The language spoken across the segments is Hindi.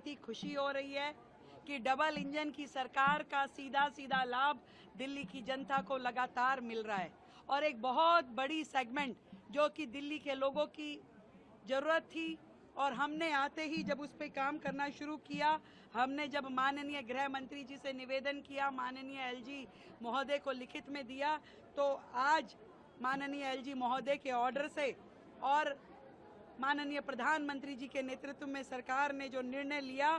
बहुत ही खुशी हो रही है कि डबल इंजन की सरकार का सीधा सीधा लाभ दिल्ली की जनता को लगातार मिल रहा है। और एक बहुत बड़ी सेगमेंट जो कि दिल्ली के लोगों की ज़रूरत थी, और हमने आते ही जब उस पर काम करना शुरू किया, हमने जब माननीय गृह मंत्री जी से निवेदन किया, माननीय एलजी महोदय को लिखित में दिया, तो आज माननीय एलजी महोदय के ऑर्डर से और माननीय प्रधानमंत्री जी के नेतृत्व में सरकार ने जो निर्णय लिया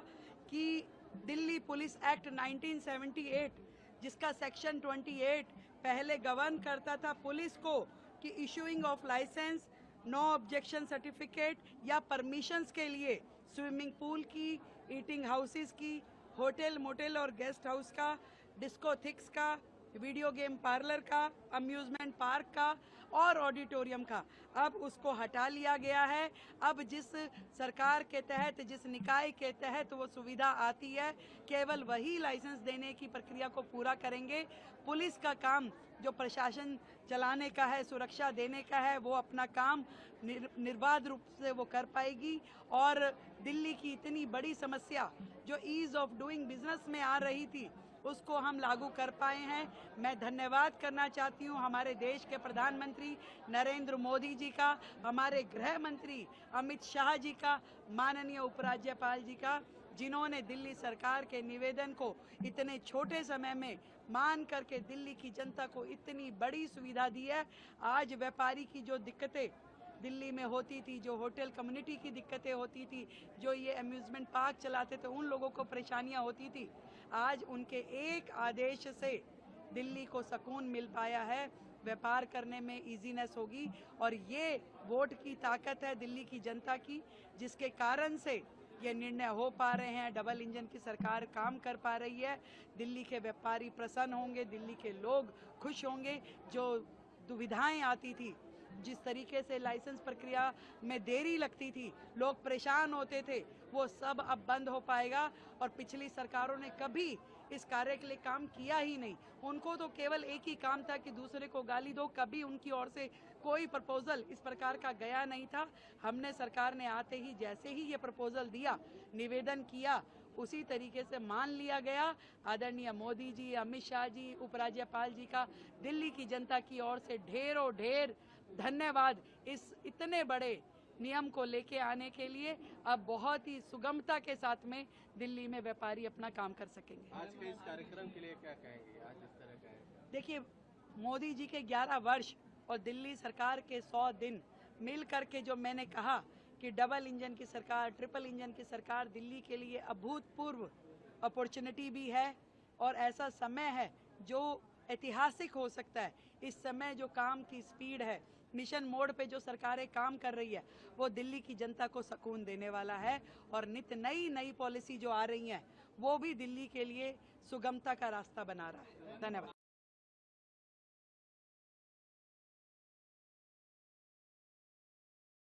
कि दिल्ली पुलिस एक्ट 1978, जिसका सेक्शन 28 पहले गवर्न करता था पुलिस को कि issuing of licence, no objection certificate या परमिशंस के लिए स्विमिंग पूल की, ईटिंग हाउसेस की, होटल मोटेल और गेस्ट हाउस का, डिस्कोथिक्स का, वीडियो गेम पार्लर का, अम्यूजमेंट पार्क का और ऑडिटोरियम का, अब उसको हटा लिया गया है। अब जिस सरकार के तहत, जिस निकाय के तहत वो सुविधा आती है, केवल वही लाइसेंस देने की प्रक्रिया को पूरा करेंगे। पुलिस का काम जो प्रशासन चलाने का है, सुरक्षा देने का है, वो अपना काम निर्बाध रूप से वो कर पाएगी। और दिल्ली की इतनी बड़ी समस्या जो ईज ऑफ डूइंग बिजनेस में आ रही थी, उसको हम लागू कर पाए हैं। मैं धन्यवाद करना चाहती हूँ हमारे देश के प्रधानमंत्री नरेंद्र मोदी जी का, हमारे गृह मंत्री अमित शाह जी का, माननीय उपराज्यपाल जी का, जिन्होंने दिल्ली सरकार के निवेदन को इतने छोटे समय में मान करके दिल्ली की जनता को इतनी बड़ी सुविधा दी है। आज व्यापारी की जो दिक्कतें दिल्ली में होती थी, जो होटल कम्युनिटी की दिक्कतें होती थी, जो ये अम्यूज़मेंट पार्क चलाते थे, उन लोगों को परेशानियां होती थी, आज उनके एक आदेश से दिल्ली को सुकून मिल पाया है। व्यापार करने में इजीनेस होगी, और ये वोट की ताकत है दिल्ली की जनता की, जिसके कारण से ये निर्णय हो पा रहे हैं। डबल इंजन की सरकार काम कर पा रही है। दिल्ली के व्यापारी प्रसन्न होंगे, दिल्ली के लोग खुश होंगे। जो दुविधाएं आती थी, जिस तरीके से लाइसेंस प्रक्रिया में देरी लगती थी, लोग परेशान होते थे, वो सब अब बंद हो पाएगा। और पिछली सरकारों ने कभी इस कार्य के लिए काम किया ही नहीं। उनको तो केवल एक ही काम था कि दूसरे को गाली दो। कभी उनकी ओर से कोई प्रपोजल इस प्रकार का गया नहीं था। हमने सरकार ने आते ही जैसे ही ये प्रपोजल दिया, निवेदन किया, उसी तरीके से मान लिया गया। आदरणीय मोदी जी, अमित शाह जी, उपराज्यपाल जी का दिल्ली की जनता की ओर से ढेरों ढेर धन्यवाद इस इतने बड़े नियम को लेके आने के लिए। अब बहुत ही सुगमता के साथ में दिल्ली में व्यापारी अपना काम कर सकेंगे। आज के इस कार्यक्रम के लिए क्या कहेंगे? आज इस तरह का है, देखिए, मोदी जी के 11 वर्ष और दिल्ली सरकार के 100 दिन मिल करके जो मैंने कहा कि डबल इंजन की सरकार, ट्रिपल इंजन की सरकार दिल्ली के लिए अभूतपूर्व अपॉर्चुनिटी भी है, और ऐसा समय है जो ऐतिहासिक हो सकता है। इस समय जो काम की स्पीड है, मिशन मोड पे जो सरकारें काम कर रही है, वो दिल्ली की जनता को सुकून देने वाला है। और नित नई नई पॉलिसी जो आ रही हैं, वो भी दिल्ली के लिए सुगमता का रास्ता बना रहा है। धन्यवाद।